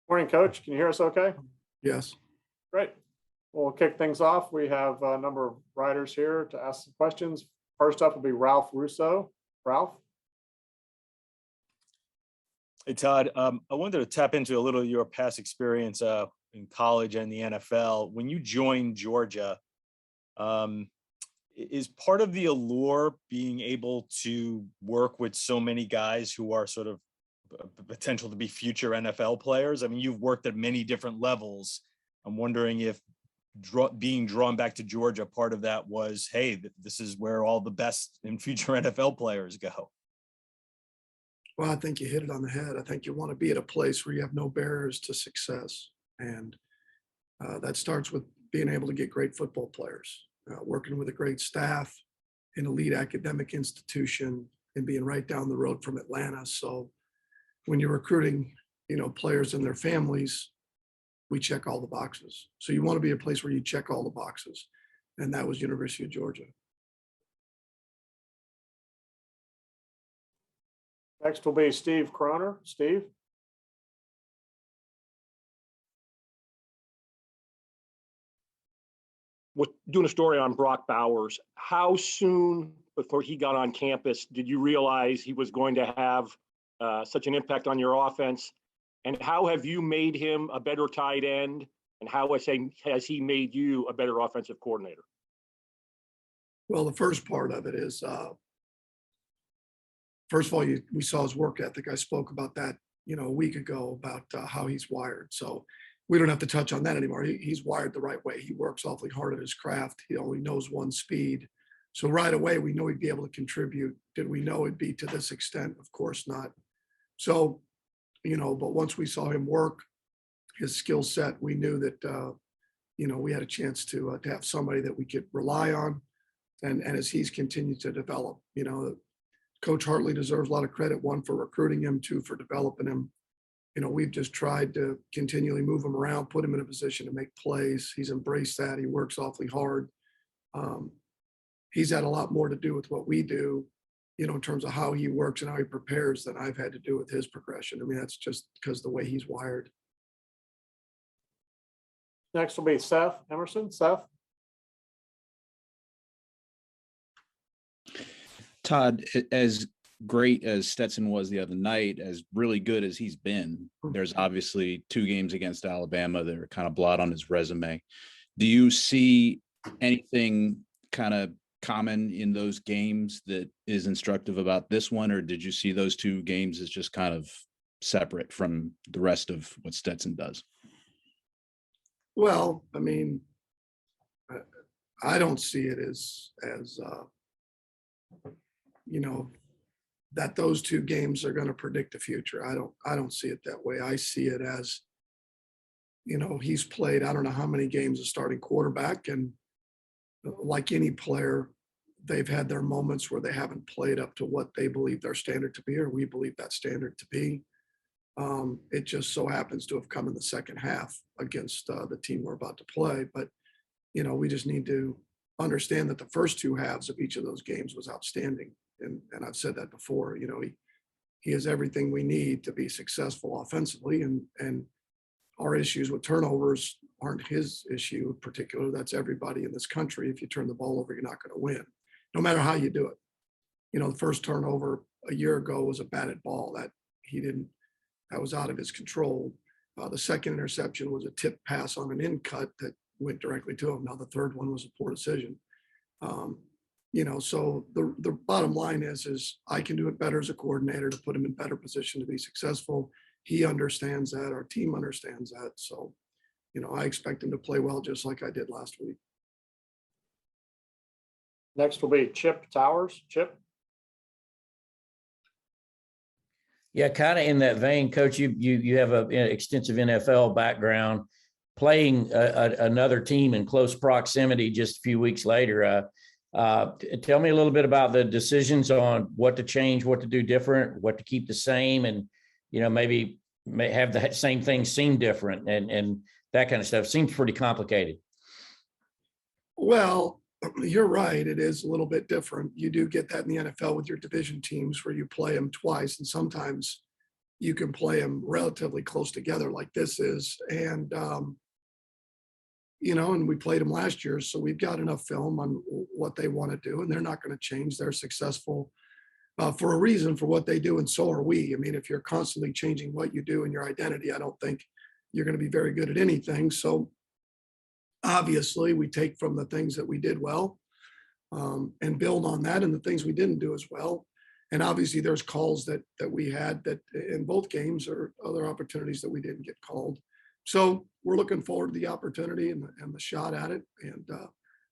Morning, Coach. Can you hear us okay? Yes. Great. We'll kick things off. We have a number of writers here to ask some questions. First up will be Ralph Russo. Ralph? Hey, Todd. I wanted to tap into a little of your past experience in college and the NFL. When you joined Georgia, is part of the allure being able to work with so many guys who are sort of potential to be future NFL players? I mean, you've worked at many different levels. I'm wondering if being drawn back to Georgia, part of that was, hey, this is where all the best and future NFL players go. Well, I think you hit it on the head. I think you want to be at a place where you have no barriers to success. And that starts with being able to get great football players, working with a great staff, an elite academic institution, and being right down the road from Atlanta. So when you're recruiting, players and their families, we check all the boxes. So you want to be a place where you check all the boxes. And that was University of Georgia. Next will be Steve Croner. Steve? Doing a story on Brock Bowers. How soon before he got on campus did you realize he was going to have such an impact on your offense? And how have you made him a better tight end? And how has he made you a better offensive coordinator? Well, the first part of it is, first of all, we saw his work ethic. I spoke about that, a week ago about how he's wired. So we don't have to touch on that anymore. He's wired the right way. He works awfully hard at his craft. He only knows one speed. So right away, we know he'd be able to contribute. Did we know it'd be to this extent? Of course not. So, but once we saw him work, his skill set, we knew that, we had a chance to have somebody that we could rely on. And as he's continued to develop, Coach Hartley deserves a lot of credit, one for recruiting him, two for developing him. We've just tried to continually move him around, put him in a position to make plays. He's embraced that. He works awfully hard. He's had a lot more to do with what we do, in terms of how he works and how he prepares than I've had to do with his progression. I mean, that's just because the way he's wired. Next will be Seth Emerson. Seth? Todd, as great as Stetson was the other night, as really good as he's been, there's obviously 2 games against Alabama that are kind of blot on his resume. Do you see anything kind of common in those games that is instructive about this one, or did you see those 2 games as just kind of separate from the rest of what Stetson does? Well, I mean, I don't see it as that those 2 games are going to predict the future. I don't see it that way. I see it as, he's played, I don't know how many games as starting quarterback, and like any player, they've had their moments where they haven't played up to what they believe their standard to be, or we believe that standard to be. It just so happens to have come in the second half against the team we're about to play. But, we just need to understand that the first 2 halves of each of those games was outstanding. And I've said that before, he has everything we need to be successful offensively. And our issues with turnovers aren't his issue in particular. That's everybody in this country. If you turn the ball over, you're not going to win, no matter how you do it. The first turnover a year ago was a batted ball that was out of his control. The second interception was a tip pass on an in cut that went directly to him. Now the third one was a poor decision. So the bottom line is I can do it better as a coordinator to put him in better position to be successful. He understands that. Our team understands that. So, I expect him to play well, just like I did last week. Next will be Chip Towers. Chip? Yeah, kind of in that vein, Coach, you have an extensive NFL background, playing another team in close proximity just a few weeks later. Tell me a little bit about the decisions on what to change, what to do different, what to keep the same, and maybe have the same things seem different and that kind of stuff. Seems pretty complicated. Well, you're right. It is a little bit different. You do get that in the NFL with your division teams where you play them twice, and sometimes you can play them relatively close together like this is. And, and we played them last year. So we've got enough film on what they want to do, and they're not going to change. They're successful for a reason for what they do. And so are we. I mean, if you're constantly changing what you do and your identity, I don't think you're going to be very good at anything. So obviously we take from the things that we did well and build on that, and the things we didn't do as well. And obviously there's calls that we had that in both games, or other opportunities that we didn't get called. So we're looking forward to the opportunity and the shot at it. And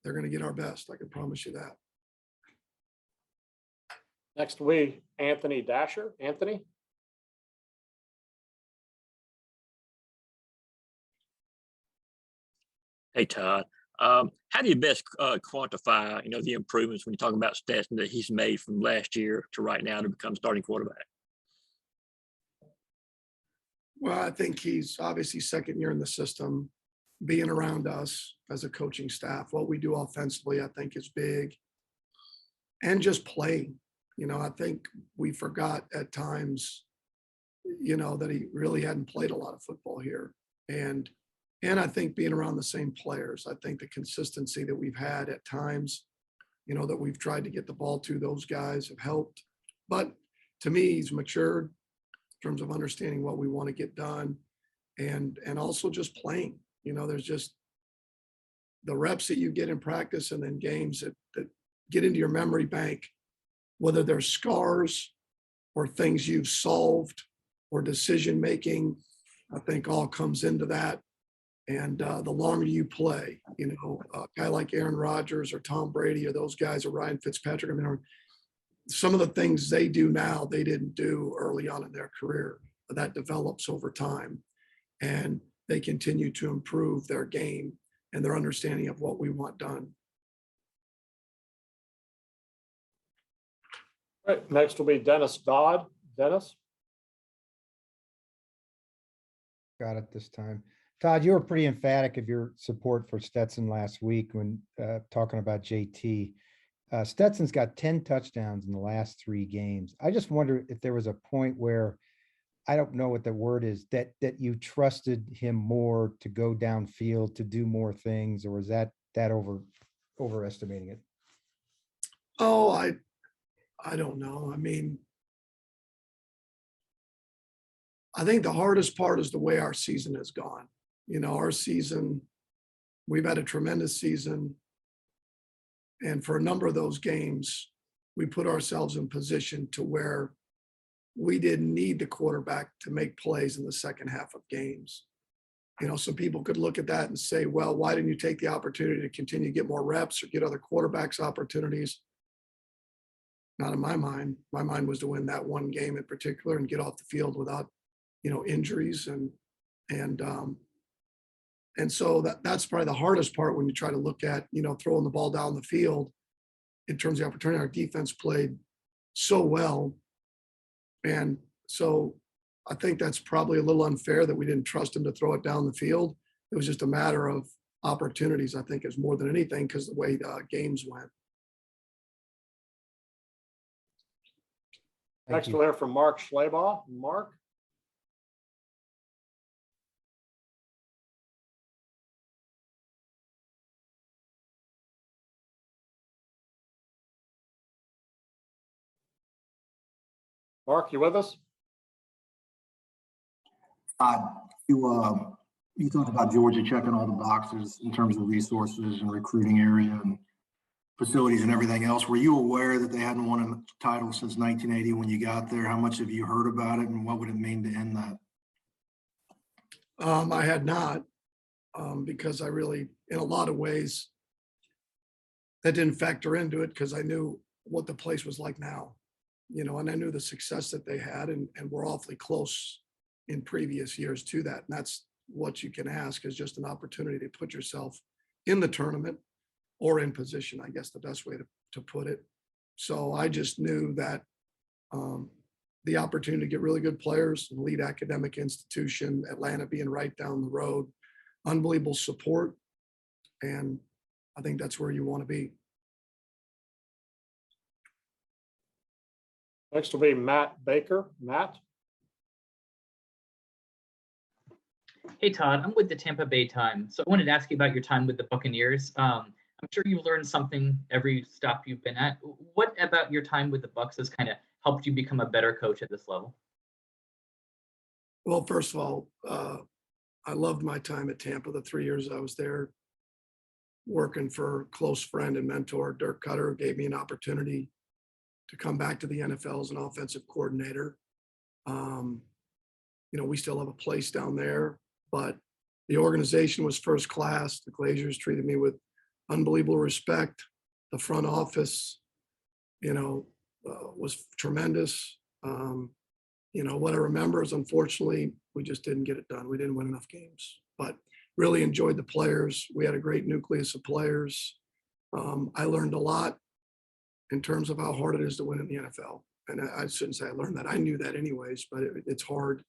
they're going to get our best. I can promise you that. Next we, Anthony Dasher. Anthony? Hey, Todd. How do you best quantify, the improvements when you talk about Stetson that he's made from last year to right now to become starting quarterback? Well, I think he's obviously second year in the system, being around us as a coaching staff. What we do offensively, I think, is big. And just playing. I think we forgot at times, that he really hadn't played a lot of football here. And I think being around the same players, I think the consistency that we've had at times, that we've tried to get the ball to those guys have helped. But to me, he's matured in terms of understanding what we want to get done, and also just playing. There's just the reps that you get in practice and then games that get into your memory bank, whether they're scars or things you've solved or decision-making, I think all comes into that. And the longer you play, a guy like Aaron Rodgers or Tom Brady or those guys, or Ryan Fitzpatrick, I mean, some of the things they do now, they didn't do early on in their career. That develops over time, and they continue to improve their game and their understanding of what we want done. All right, next will be Dennis Dodd. Dennis? Got it this time. Todd, you were pretty emphatic of your support for Stetson last week when talking about JT. Stetson's got 10 touchdowns in the last 3 games. I just wonder if there was a point where, I don't know what the word is, that you trusted him more to go downfield, to do more things, or is that overestimating it? Oh, I don't know. I mean, I think the hardest part is the way our season has gone. Our season, we've had a tremendous season. And for a number of those games, we put ourselves in position to where we didn't need the quarterback to make plays in the second half of games. So people could look at that and say, well, why didn't you take the opportunity to continue to get more reps or get other quarterbacks opportunities? Not in my mind. My mind was to win that one game in particular and get off the field without, injuries. And so that's probably the hardest part when you try to look at, throwing the ball down the field in terms of the opportunity. Our defense played so well. And so I think that's probably a little unfair that we didn't trust him to throw it down the field. It was just a matter of opportunities, I think, is more than anything, because the way the games went. Next we'll hear from Mark Schleybaugh. Mark? Mark, you with us? You talked about Georgia checking all the boxes in terms of resources and recruiting area and facilities and everything else. Were you aware that they hadn't won a title since 1980 when you got there? How much have you heard about it, and what would it mean to end that? I had not, because I really, in a lot of ways, that didn't factor into it, because I knew what the place was like now, and I knew the success that they had, and we're awfully close in previous years to that. And that's what you can ask, is just an opportunity to put yourself in the tournament or in position, I guess the best way to put it. So I just knew that the opportunity to get really good players, lead academic institution, Atlanta being right down the road, unbelievable support. And I think that's where you want to be. Next will be Matt Baker. Matt? Hey, Todd, I'm with the Tampa Bay Times. So I wanted to ask you about your time with the Buccaneers. I'm sure you've learned something every stop you've been at. What about your time with the Bucs has kind of helped you become a better coach at this level? Well, first of all, I loved my time at Tampa, the 3 years I was there, working for a close friend and mentor, Dirk Cutter, who gave me an opportunity to come back to the NFL as an offensive coordinator. We still have a place down there, but the organization was first class. The Glazers treated me with unbelievable respect. The front office, was tremendous. What I remember is, unfortunately, we just didn't get it done. We didn't win enough games, but really enjoyed the players. We had a great nucleus of players. I learned a lot in terms of how hard it is to win in the NFL. And I shouldn't say I learned that. I knew that anyways, but it's hard,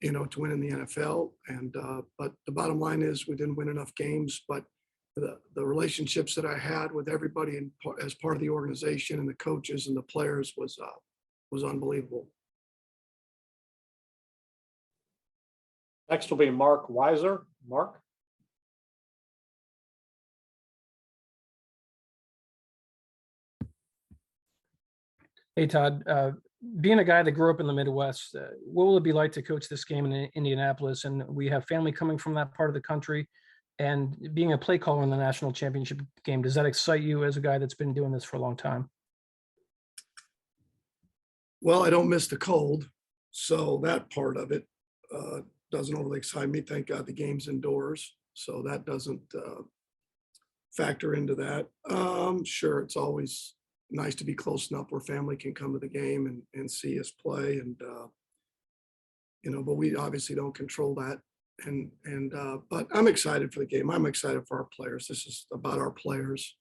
to win in the NFL. And but the bottom line is we didn't win enough games, but the relationships that I had with everybody as part of the organization and the coaches and the players was unbelievable. Next will be Mark Weiser. Mark? Hey, Todd, being a guy that grew up in the Midwest, what will it be like to coach this game in Indianapolis? And we have family coming from that part of the country, and being a play caller in the national championship game, does that excite you as a guy that's been doing this for a long time? Well, I don't miss the cold, so that part of it doesn't overly excite me. Thank God the game's indoors, so that doesn't factor into that. Sure, it's always nice to be close enough where family can come to the game and see us play, and but we obviously don't control that. But I'm excited for the game. I'm excited for our players. This is about our players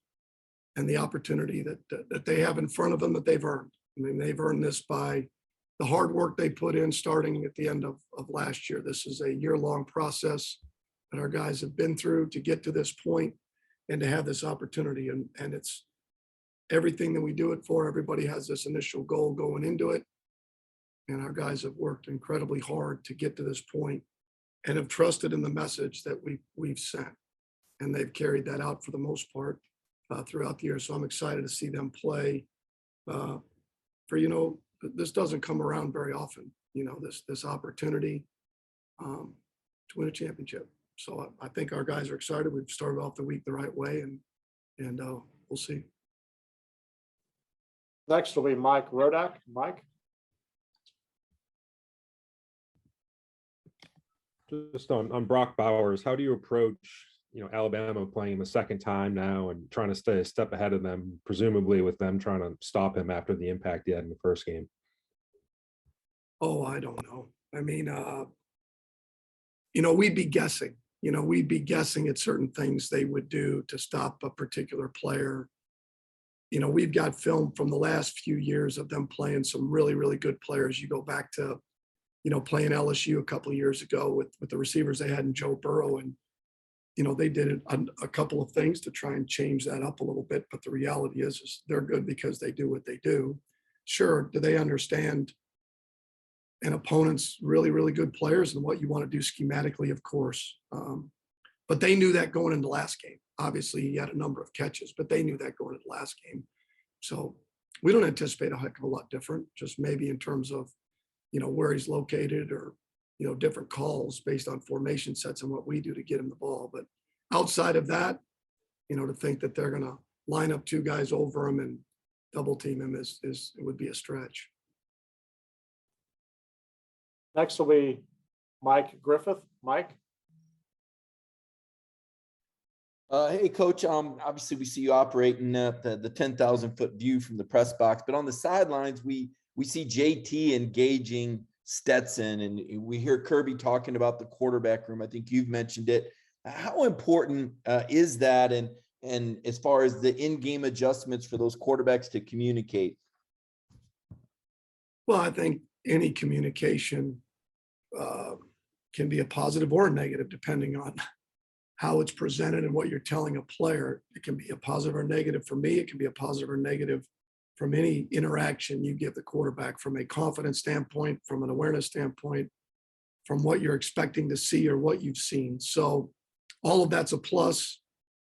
and the opportunity that they have in front of them that they've earned. I mean, they've earned this by the hard work they put in starting at the end of last year. This is a year-long process that our guys have been through to get to this point and to have this opportunity. And it's everything that we do it for. Everybody has this initial goal going into it. And our guys have worked incredibly hard to get to this point and have trusted in the message that we've sent. And they've carried that out for the most part throughout the year. So I'm excited to see them play this doesn't come around very often, this opportunity to win a championship. So I think our guys are excited. We've started off the week the right way, and we'll see. Next will be Mike Rodak. Mike? Just on Brock Bowers, how do you approach, Alabama playing the second time now and trying to stay a step ahead of them, presumably with them trying to stop him after the impact he had in the first game? Oh, I don't know. I mean, we'd be guessing. We'd be guessing at certain things they would do to stop a particular player. We've got film from the last few years of them playing some really, really good players. You go back to, playing LSU a couple of years ago with the receivers they had in Joe Burrow, and they did a couple of things to try and change that up a little bit. But the reality is they're good because they do what they do. Sure, do they understand an opponent's really, really good players and what you want to do schematically? Of course. But they knew that going into last game. Obviously, he had a number of catches, but they knew that going into last game. So we don't anticipate a heck of a lot different, just maybe in terms of, where he's located or, different calls based on formation sets and what we do to get him the ball. But outside of that, to think that they're going to line up two guys over him and double team him it would be a stretch. Next will be Mike Griffith. Mike? Hey, Coach. Obviously, we see you operating at the 10,000-foot view from the press box, but on the sidelines, we see JT engaging Stetson, and we hear Kirby talking about the quarterback room. I think you've mentioned it. How important is that, and as far as the in-game adjustments for those quarterbacks to communicate? Well, I think any communication can be a positive or a negative, depending on how it's presented and what you're telling a player. It can be a positive or negative for me. It can be a positive or negative from any interaction you give the quarterback, from a confidence standpoint, from an awareness standpoint, from what you're expecting to see or what you've seen. So all of that's a plus.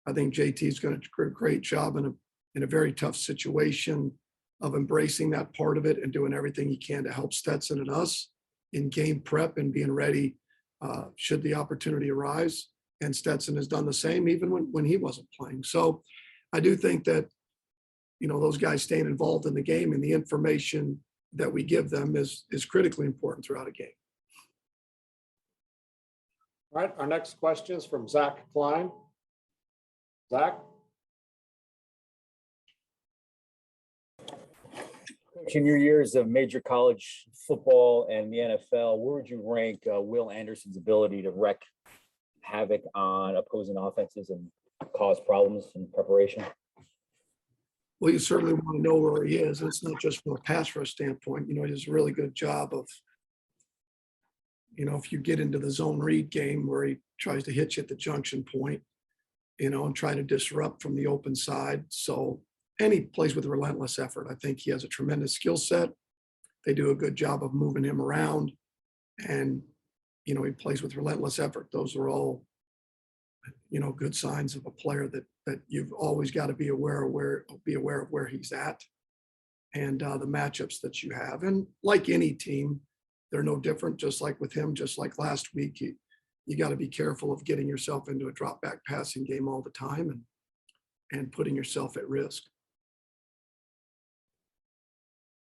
I think JT's going to do a great job in a very tough situation of embracing that part of it and doing everything he can to help Stetson and us in game prep and being ready should the opportunity arise. And Stetson has done the same even when he wasn't playing. So I do think that, you know, those guys staying involved in the game and the information that we give them is critically important throughout a game. All right, our next question is from Zach Klein. Zach? Coach, in your years of major college football and the NFL, where would you rank Will Anderson's ability to wreak havoc on opposing offenses and cause problems in preparation? Well, you certainly want to know where he is. It's not just from a pass rush standpoint. You know, he does a really good job of, you know, if you get into the zone read game where he tries to hit you at the junction point, you know, and try to disrupt from the open side. So, and he plays with relentless effort. I think he has a tremendous skill set. They do a good job of moving him around, and, you know, he plays with relentless effort. Those are all, you know, good signs of a player that you've always got to be aware of where he's at and the matchups that you have. And like any team, they're no different, just like with him, just like last week, you got to be careful of getting yourself into a drop back passing game all the time and putting yourself at risk.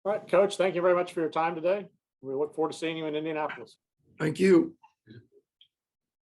All right, Coach, thank you very much for your time today. We look forward to seeing you in Indianapolis. Thank you.